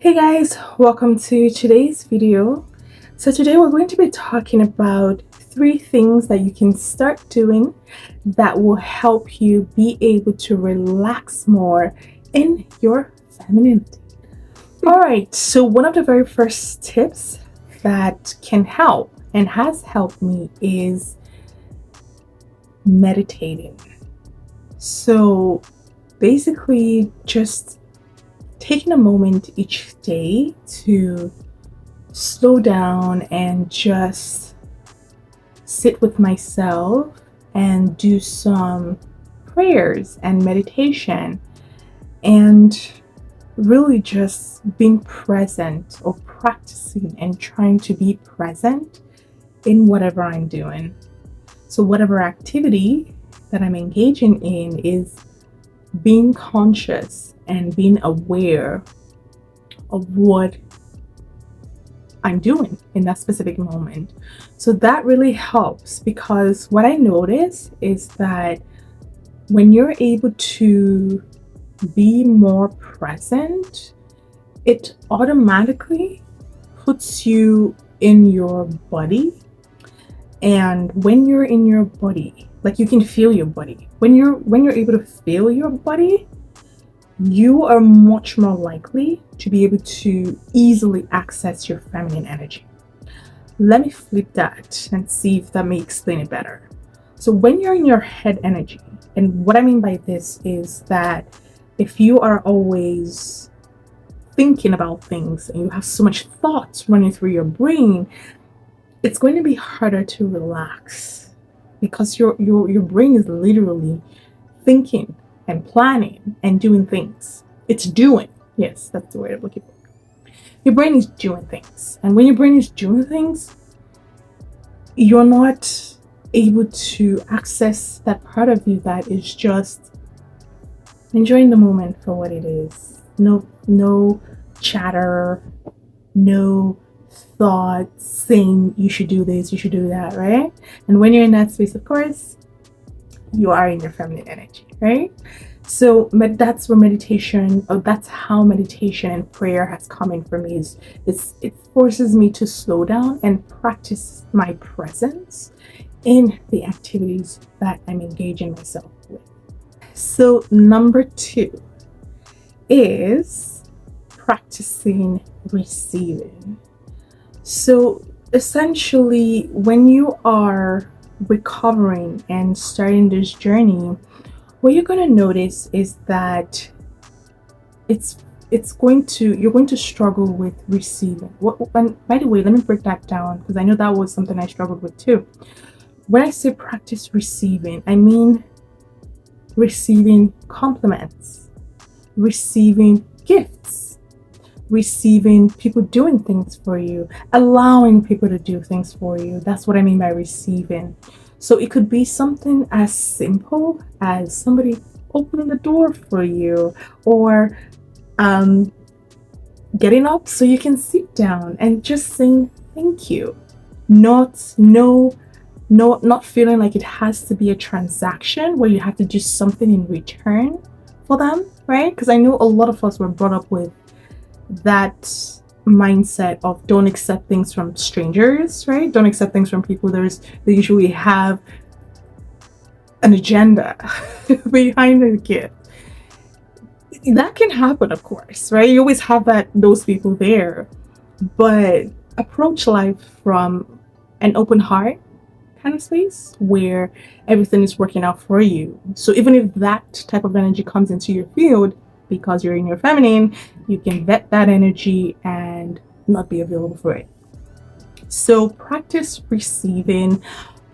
Hey guys, welcome to today's video. So today we're going to be talking about 3 things that you can start doing that will help you be able to relax more in your femininity. Alright, so one of the very first tips that can help and has helped me is meditating. So basically just taking a moment each day to slow down and just sit with myself and do some prayers and meditation and really just being present or practicing and trying to be present in whatever I'm doing. So whatever activity that I'm engaging in is being conscious and being aware of what I'm doing in that specific moment. So that really helps, because what I notice is that when you're able to be more present, it automatically puts you in your body. And when you're in your body, like, you can feel your body. When you're able to feel your body, you are much more likely to be able to easily access your feminine energy. Let me flip that and see if that may explain it better. So when you're in your head energy, and what I mean by this is that if you are always thinking about things and you have so much thoughts running through your brain, it's going to be harder to relax, because your brain is literally thinking and planning and doing things. It's doing. Yes, that's the word I'm looking for. Your brain is doing things. And when your brain is doing things, you're not able to access that part of you that is just enjoying the moment for what it is. No chatter, no thoughts saying you should do this, you should do that, right? And when you're in that space, of course, you are in your feminine energy, right? So that's where meditation, or that's how meditation and prayer has come in for me. It forces me to slow down and practice my presence in the activities that I'm engaging myself with. So number 2 is practicing receiving. So essentially, when you are recovering and starting this journey, what you're going to notice is that you're going to struggle with receiving. And by the way, let me break that down, because I know that was something I struggled with too. When I say practice receiving, I mean receiving compliments, receiving gifts, receiving people doing things for you, allowing people to do things for you. That's what I mean by receiving. So it could be something as simple as somebody opening the door for you, or getting up so you can sit down and just saying thank you. Not feeling like it has to be a transaction where you have to do something in return for them, right? Because I know a lot of us were brought up with that mindset of don't accept things from strangers, right? Don't accept things from people. They usually have an agenda behind the gift. That can happen, of course, right? You always have those people there, but approach life from an open heart kind of space where everything is working out for you. So even if that type of energy comes into your field, because you're in your feminine, you can vet that energy and not be available for it. So practice receiving,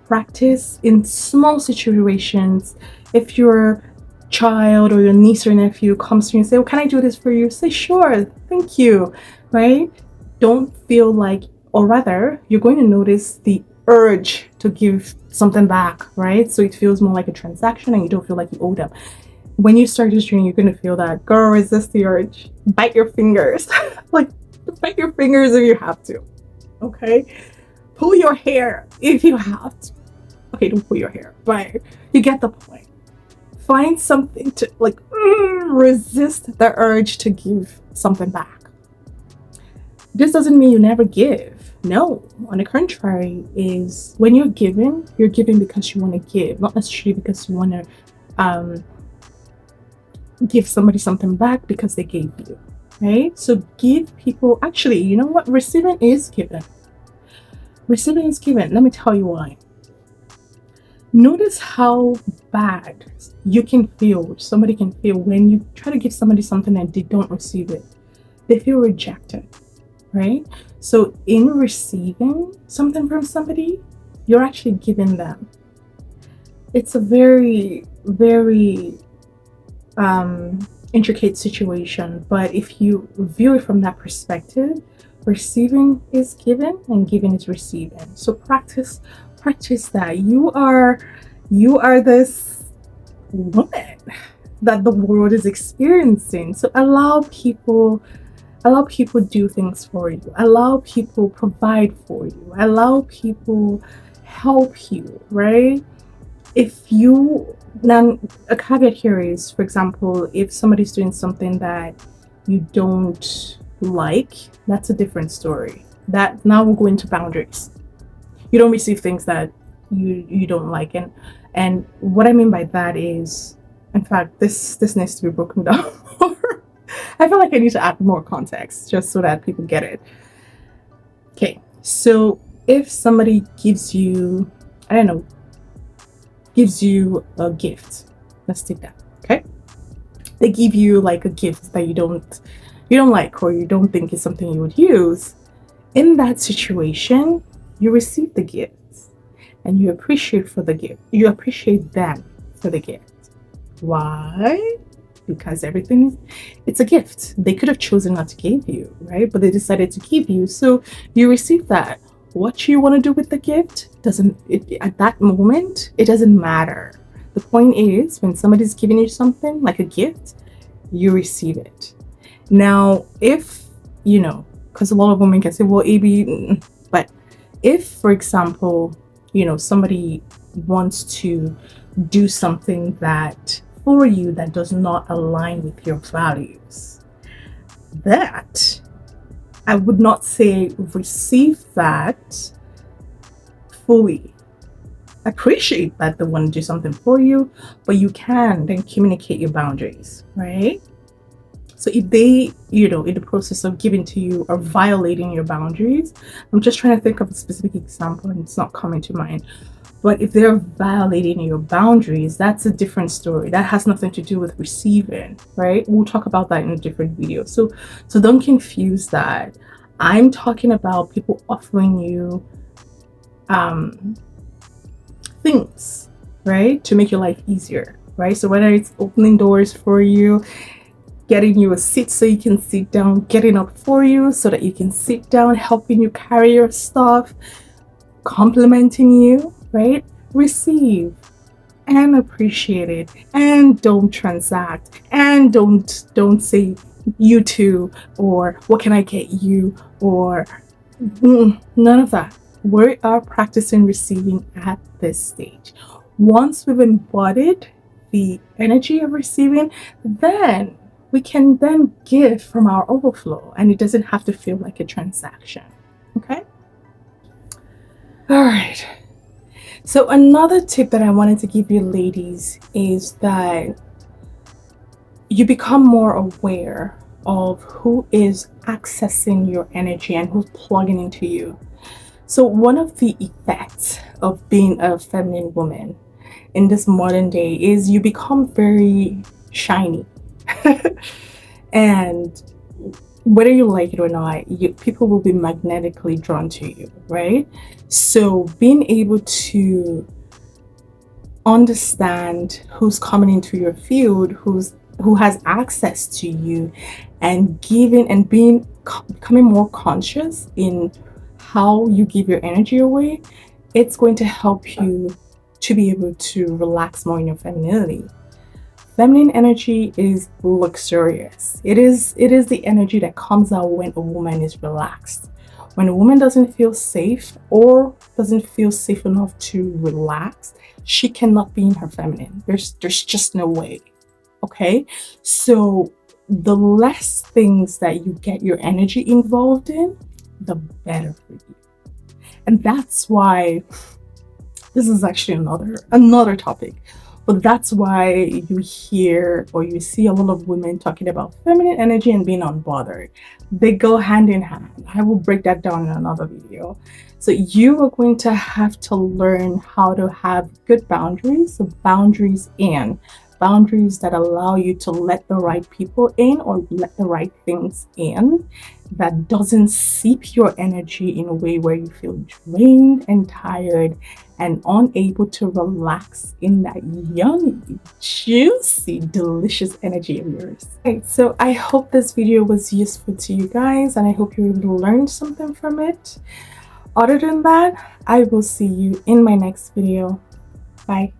practice in small situations. If your child or your niece or nephew comes to you and say, well, can I do this for you? Say, sure, thank you, right? Don't feel like, or rather, you're going to notice the urge to give something back, right? So it feels more like a transaction and you don't feel like you owe them. When you start this journey, you're going to feel that, girl, resist the urge. Bite your fingers. Like, bite your fingers if you have to. Okay? Pull your hair if you have to. Okay, don't pull your hair, but you get the point. Find something to, resist the urge to give something back. This doesn't mean you never give. No, on the contrary, is when you're giving because you want to give, not necessarily because you want to um, give somebody something back because they gave you, right? So give people, actually, you know what? Receiving is given. Receiving is given. Let me tell you why. Notice how bad somebody can feel when you try to give somebody something and they don't receive it. They feel rejected, right? So in receiving something from somebody, you're actually giving them. It's a very, very intricate situation, but if you view it from that perspective, receiving is given and giving is receiving. So practice that. You are this woman that the world is experiencing. So allow people do things for you, allow people provide for you, allow people help you, right? If you Now, a caveat here is, for example, if somebody's doing something that you don't like, that's a different story. That now we'll go into boundaries. You don't receive things that you don't like, and what I mean by that is, in fact, this needs to be broken down more. I feel like I need to add more context just so that people get it. Okay, so if somebody gives you, I don't know, gives you a gift. Let's take that. Okay. They give you like a gift that you don't like, or you don't think is something you would use. In that situation, you receive the gift and you appreciate for the gift. You appreciate them for the gift. Why? Because it's a gift. They could have chosen not to give you, right? But they decided to give you. So you receive that. What you want to do with the gift at that moment, it doesn't matter. The point is, when somebody's giving you something like a gift, you receive it. Now, if because a lot of women can say, well, AB, but if, for example, somebody wants to do something that for you that does not align with your values, that I would not say receive that fully. Appreciate that they want to do something for you, but you can then communicate your boundaries, right? So if they, in the process of giving to you, are violating your boundaries, I'm just trying to think of a specific example and it's not coming to mind. But if they're violating your boundaries, that's a different story. That has nothing to do with receiving, right? We'll talk about that in a different video. So don't confuse that. I'm talking about people offering you things, right? To make your life easier, right? So whether it's opening doors for you, getting you a seat so you can sit down, getting up for you so that you can sit down, helping you carry your stuff, complimenting you, right? Receive and appreciate it, and don't transact, and don't say you too, or what can I get you, or none of that. We are practicing receiving at this stage. Once we've embodied the energy of receiving, then we can then give from our overflow, and it doesn't have to feel like a transaction. Okay? All right. So another tip that I wanted to give you ladies is that you become more aware of who is accessing your energy and who's plugging into you. So one of the effects of being a feminine woman in this modern day is you become very shiny. And whether you like it or not, people will be magnetically drawn to you, right? So being able to understand who's coming into your field, who has access to you, and giving and becoming more conscious in how you give your energy away, it's going to help you to be able to relax more in your femininity. Feminine energy is luxurious. It is the energy that comes out when a woman is relaxed. When a woman doesn't feel safe or doesn't feel safe enough to relax, she cannot be in her feminine. There's just no way. Okay? So the less things that you get your energy involved in, the better for you. And that's why this is actually another topic, but that's why you hear or you see a lot of women talking about feminine energy and being unbothered. They go hand in hand. I will break that down in another video. So you are going to have to learn how to have good boundaries. So boundaries that allow you to let the right people in or let the right things in, that doesn't seep your energy in a way where you feel drained and tired and unable to relax in that yummy, juicy, delicious energy of yours. Okay, so I hope this video was useful to you guys, and I hope you learned something from it. Other than that, I will see you in my next video. Bye.